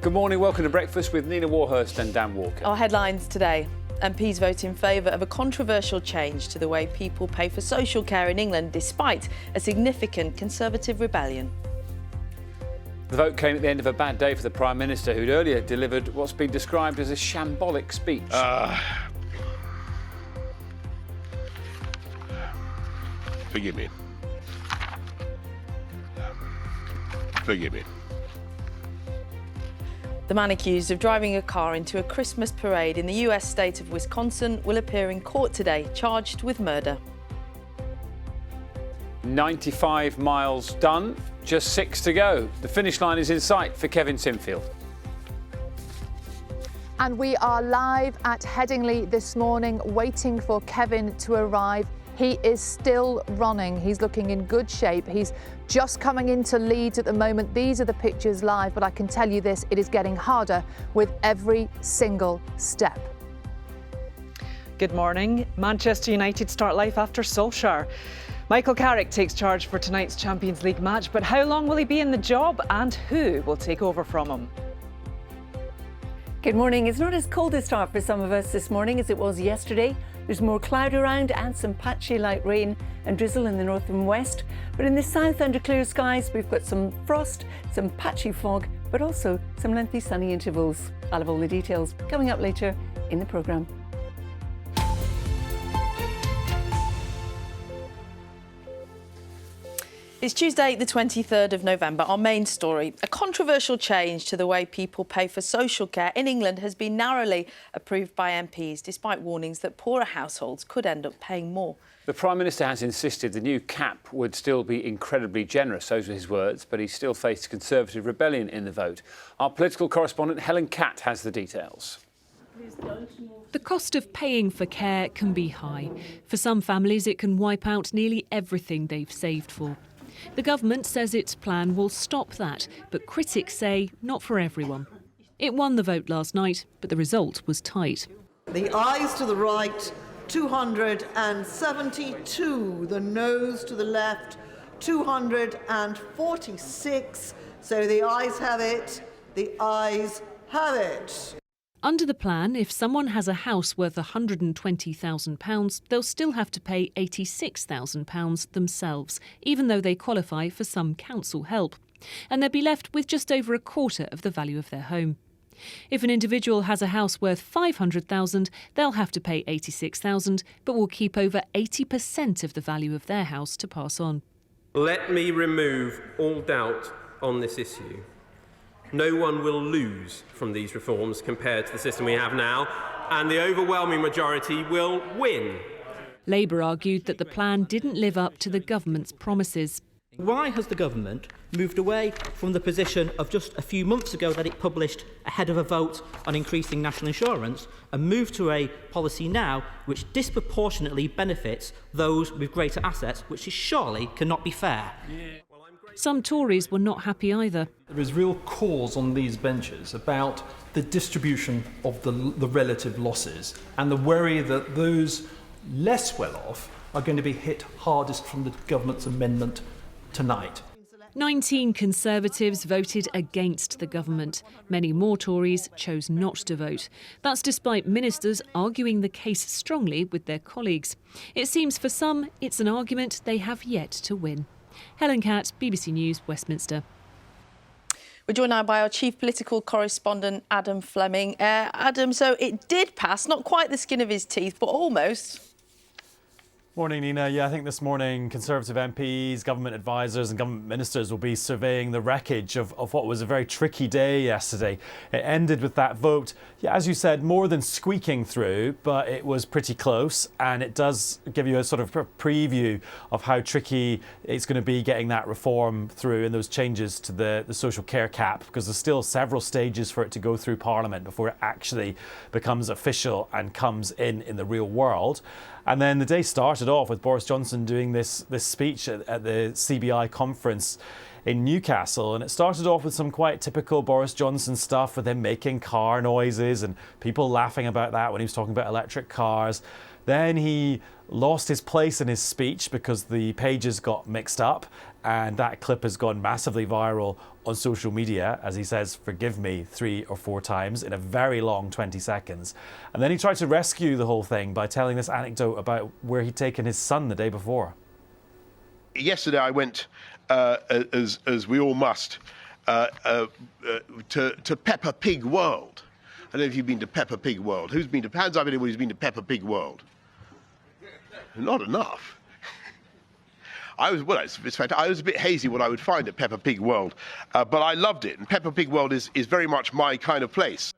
Good morning, welcome to Breakfast with Nina Warhurst and Dan Walker. Our headlines today. MPs vote in favour of a controversial change to the way people pay for social care in England, despite a significant Conservative rebellion. The vote came at the end of a bad day for the Prime Minister, who'd earlier delivered what's been described as a shambolic speech. Forgive me. Forgive me. The man accused of driving a car into a Christmas parade in the US state of Wisconsin will appear in court today, charged with murder. 95 miles done, just 6 to go. The finish line is in sight for Kevin Sinfield. And we are live at Headingley this morning, waiting for Kevin to arrive. He is still running. He's looking in good shape. He's just coming into Leeds at the moment. These are the pictures live, but I can tell you this, it is getting harder with every single step. Good morning. Manchester United start life after Solskjaer. Michael Carrick takes charge for tonight's Champions League match, but how long will he be in the job and who will take over from him? Good morning. It's not as cold a start for some of us this morning as it was yesterday. There's more cloud around and some patchy light rain and drizzle in the north and west. But in the south, under clear skies, we've got some frost, some patchy fog, but also some lengthy sunny intervals. I'll have all the details coming up later in the programme. It's Tuesday, the 23rd of November. Our main story. A controversial change to the way people pay for social care in England has been narrowly approved by MPs, despite warnings that poorer households could end up paying more. The Prime Minister has insisted the new cap would still be incredibly generous, those were his words, but he still faced Conservative rebellion in the vote. Our political correspondent Helen Catt has the details. The cost of paying for care can be high. For some families, it can wipe out nearly everything they've saved for. The government says its plan will stop that, but critics say not for everyone. It won the vote last night, but the result was tight. The ayes to the right, 272. The noes to the left, 246. So the ayes have it. The ayes have it. Under the plan, if someone has a house worth £120,000, they'll still have to pay £86,000 themselves, even though they qualify for some council help. And they'll be left with just over a quarter of the value of their home. If an individual has a house worth £500,000, they'll have to pay £86,000, but will keep over 80% of the value of their house to pass on. Let me remove all doubt on this issue. No one will lose from these reforms compared to the system we have now, and the overwhelming majority will win. Labour argued that the plan didn't live up to the government's promises. Why has the government moved away from the position of just a few months ago that it published ahead of a vote on increasing national insurance and moved to a policy now which disproportionately benefits those with greater assets, which surely cannot be fair? Some Tories were not happy either. There is real cause on these benches about the distribution of the relative losses and the worry that those less well off are going to be hit hardest from the government's amendment tonight. 19 Conservatives voted against the government. Many more Tories chose not to vote. That's despite ministers arguing the case strongly with their colleagues. It seems for some it's an argument they have yet to win. Helen Catt, BBC News, Westminster. We're joined now by our chief political correspondent, Adam Fleming. Adam, so it did pass, not quite the skin of his teeth, but almost. Morning, Nina. Yeah, I think this morning Conservative MPs, government advisors and government ministers will be surveying the wreckage of what was a very tricky day yesterday. It ended with that vote, yeah, as you said, more than squeaking through, but it was pretty close, and it does give you a sort of preview of how tricky it's going to be getting that reform through and those changes to the social care cap, because there's still several stages for it to go through Parliament before it actually becomes official and comes in the real world. And then the day started off with Boris Johnson doing this speech at the CBI conference in Newcastle. And it started off with some quite typical Boris Johnson stuff, with him making car noises and people laughing about that when he was talking about electric cars. Then he lost his place in his speech because the pages got mixed up, and that clip has gone massively viral on social media as he says, "Forgive me," 3 or 4 times in a very long 20 seconds. And then he tried to rescue the whole thing by telling this anecdote about where he'd taken his son the day before. Yesterday I went, as we all must, to Peppa Pig World. I don't know if you've been to Peppa Pig World. Hands up anyone who's been to Peppa Pig World? Not enough. I was a bit hazy what I would find at Peppa Pig World, but I loved it. And Peppa Pig World is very much my kind of place.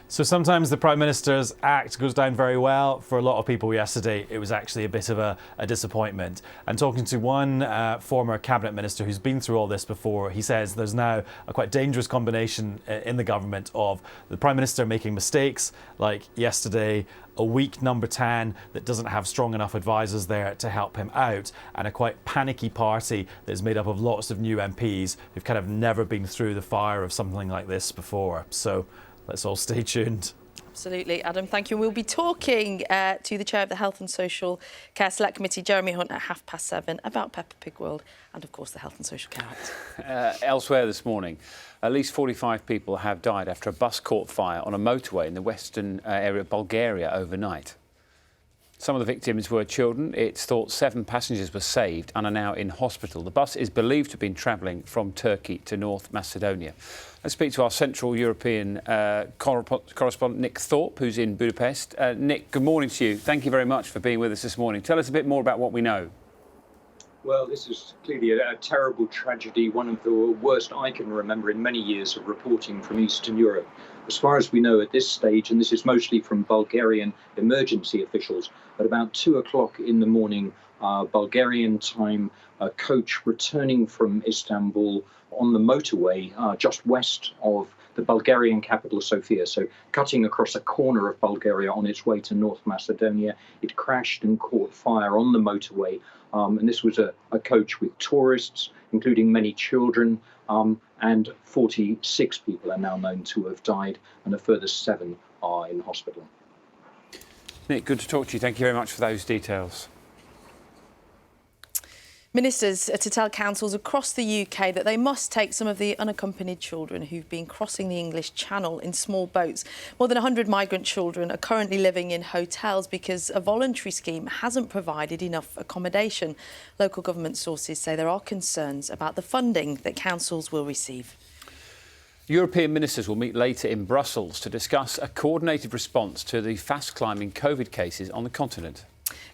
So sometimes the Prime Minister's act goes down very well. For a lot of people yesterday, it was actually a bit of a disappointment. And talking to one former cabinet minister who's been through all this before, he says there's now a quite dangerous combination in the government of the Prime Minister making mistakes, like yesterday, a weak number 10 that doesn't have strong enough advisors there to help him out, and a quite panicky party that is made up of lots of new MPs who've kind of never been through the fire of something like this before. So let's all stay tuned. Absolutely, Adam, thank you. We'll be talking to the chair of the Health and Social Care Select Committee, Jeremy Hunt, at 7:30 about Peppa Pig World and, of course, the Health and Social Care Act. Elsewhere this morning, at least 45 people have died after a bus caught fire on a motorway in the western area of Bulgaria overnight. Some of the victims were children. It's thought 7 passengers were saved and are now in hospital. The bus is believed to have been travelling from Turkey to North Macedonia. Let's speak to our Central European correspondent, Nick Thorpe, who's in Budapest. Nick, good morning to you. Thank you very much for being with us this morning. Tell us a bit more about what we know. Well, this is clearly a terrible tragedy, one of the worst I can remember in many years of reporting from Eastern Europe. As far as we know at this stage, and this is mostly from Bulgarian emergency officials, at about 2 o'clock in the morning, Bulgarian time, a coach returning from Istanbul on the motorway just west of the Bulgarian capital, Sofia. So cutting across a corner of Bulgaria on its way to North Macedonia, it crashed and caught fire on the motorway. And this was a coach with tourists, including many children, and 46 people are now known to have died, and a further 7 are in hospital. Nick, good to talk to you. Thank you very much for those details. Ministers are to tell councils across the UK that they must take some of the unaccompanied children who've been crossing the English Channel in small boats. More than 100 migrant children are currently living in hotels because a voluntary scheme hasn't provided enough accommodation. Local government sources say there are concerns about the funding that councils will receive. European ministers will meet later in Brussels to discuss a coordinated response to the fast-climbing COVID cases on the continent.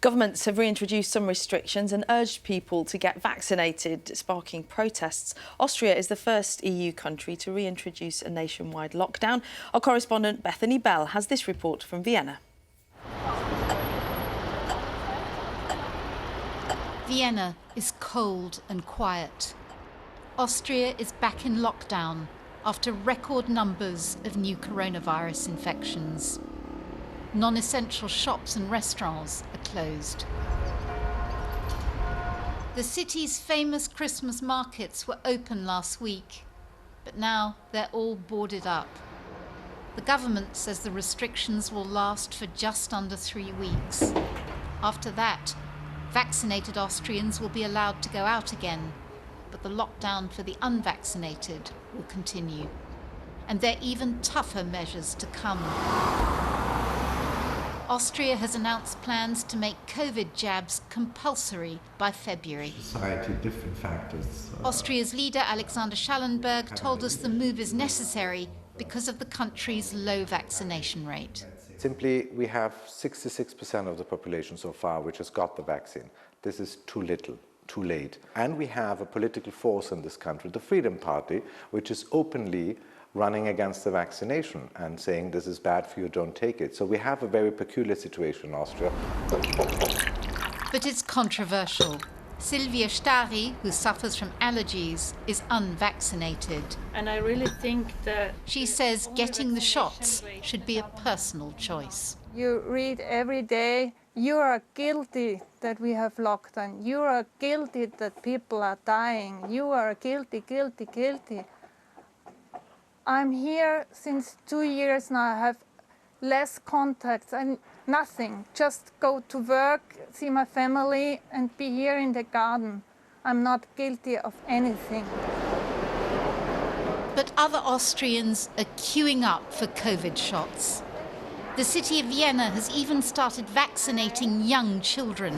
Governments have reintroduced some restrictions and urged people to get vaccinated, sparking protests. Austria is the first EU country to reintroduce a nationwide lockdown. Our correspondent Bethany Bell has this report from Vienna. Vienna is cold and quiet. Austria is back in lockdown after record numbers of new coronavirus infections. Non-essential shops and restaurants are closed. The city's famous Christmas markets were open last week, but now they're all boarded up. The government says the restrictions will last for just under 3 weeks. After that, vaccinated Austrians will be allowed to go out again, but the lockdown for the unvaccinated will continue. And there are even tougher measures to come. Austria has announced plans to make COVID jabs compulsory by February. Society, different factors. Austria's leader, Alexander Schallenberg, told us the move is necessary because of the country's low vaccination rate. Simply, we have 66% of the population so far which has got the vaccine. This is too little, too late. And we have a political force in this country, the Freedom Party, which is openly running against the vaccination and saying this is bad for you, don't take it. So we have a very peculiar situation in Austria. But it's controversial. Silvia Stari, who suffers from allergies, is unvaccinated. And I really think that she says getting the shots should be a personal choice. You read every day, you are guilty that we have lockdown. You are guilty that people are dying. You are guilty, guilty, guilty. I'm here since 2 years now. I have less contacts. Nothing. Just go to work, see my family, and be here in the garden. I'm not guilty of anything. But other Austrians are queuing up for COVID shots. The city of Vienna has even started vaccinating young children,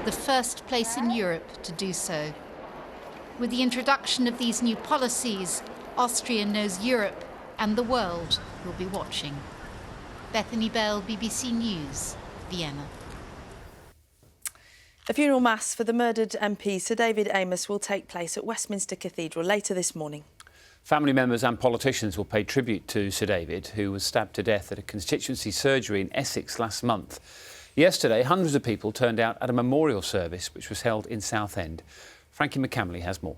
the first place in Europe to do so. With the introduction of these new policies, Austria knows Europe and the world will be watching. Bethany Bell, BBC News, Vienna. A funeral mass for the murdered MP Sir David Amess will take place at Westminster Cathedral later this morning. Family members and politicians will pay tribute to Sir David, who was stabbed to death at a constituency surgery in Essex last month. Yesterday, hundreds of people turned out at a memorial service which was held in Southend. Frankie McCamley has more.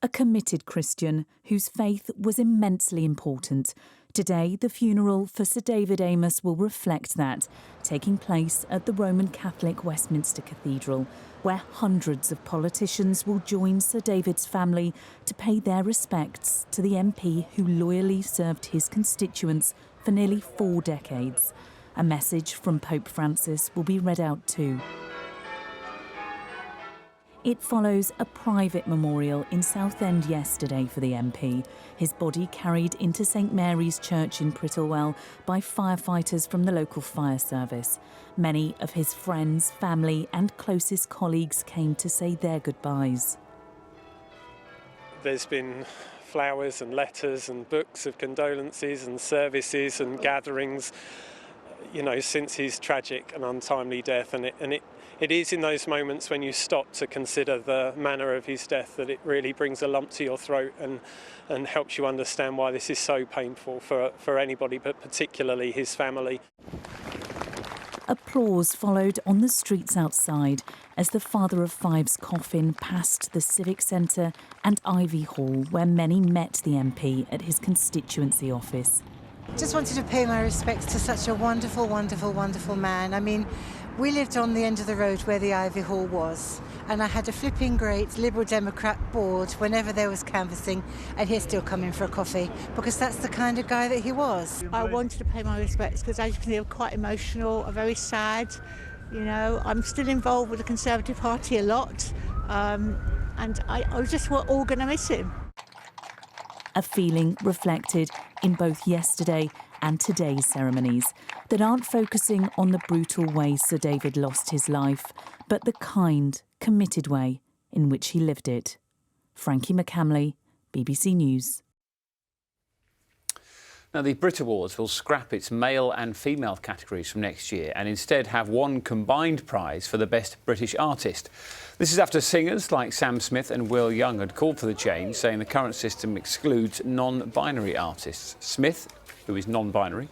A committed Christian whose faith was immensely important. Today, the funeral for Sir David Amess will reflect that, taking place at the Roman Catholic Westminster Cathedral, where hundreds of politicians will join Sir David's family to pay their respects to the MP who loyally served his constituents for nearly 4 decades. A message from Pope Francis will be read out too. It follows a private memorial in Southend yesterday for the MP. His body carried into St Mary's Church in Prittlewell by firefighters from the local fire service. Many of his friends, family and closest colleagues came to say their goodbyes. There's been flowers and letters and books of condolences and services and gatherings, you know, since his tragic and untimely death, and it is in those moments when you stop to consider the manner of his death that it really brings a lump to your throat and helps you understand why this is so painful for anybody, but particularly his family. Applause followed on the streets outside as the father of five's coffin passed the Civic Centre and Ivy Hall, where many met the MP at his constituency office. Just wanted to pay my respects to such a wonderful, wonderful, wonderful man. I mean, we lived on the end of the road where the Ivy Hall was, and I had a flipping great Liberal Democrat board whenever there was canvassing, and he'd still come in for a coffee, because that's the kind of guy that he was. I wanted to pay my respects because, as you can see, I'm quite emotional, I'm very sad. You know, I'm still involved with the Conservative Party a lot, and I was just all going to miss him. A feeling reflected in both yesterday and today's ceremonies that aren't focusing on the brutal way Sir David lost his life, but the kind, committed way in which he lived it. Frankie McCamley, BBC News. Now, the Brit Awards will scrap its male and female categories from next year and instead have one combined prize for the Best British Artist. This is after singers like Sam Smith and Will Young had called for the change, saying the current system excludes non-binary artists. Smith, who is non-binary,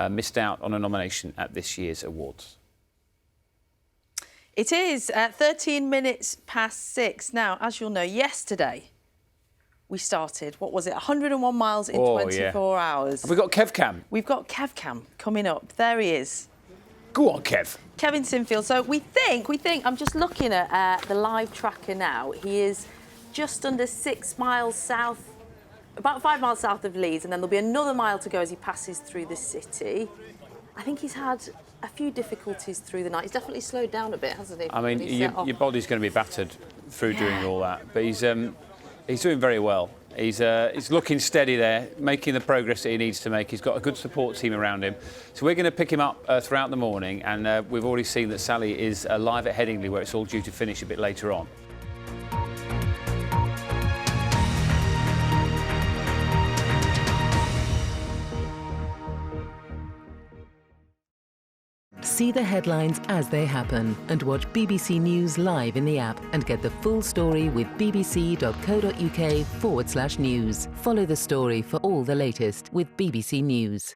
missed out on a nomination at this year's awards. It is 13 minutes past 6. Now, as you'll know, yesterday we started, what was it, 101 miles in 24 hours. Have we got KevCam? We've got KevCam coming up. There he is. Go on, Kev. Kevin Sinfield. So we think, I'm just looking at the live tracker now. He is just under 6 miles south, about 5 miles south of Leeds, and then there'll be another mile to go as he passes through the city. I think he's had a few difficulties through the night. He's definitely slowed down a bit, hasn't he? I mean, your body's going to be battered through doing all that, but he's doing very well. He's looking steady there, making the progress that he needs to make. He's got a good support team around him. So we're going to pick him up throughout the morning, and we've already seen that Sally is live at Headingley, where it's all due to finish a bit later on. See the headlines as they happen and watch BBC News live in the app and get the full story with bbc.co.uk/news. Follow the story for all the latest with BBC News.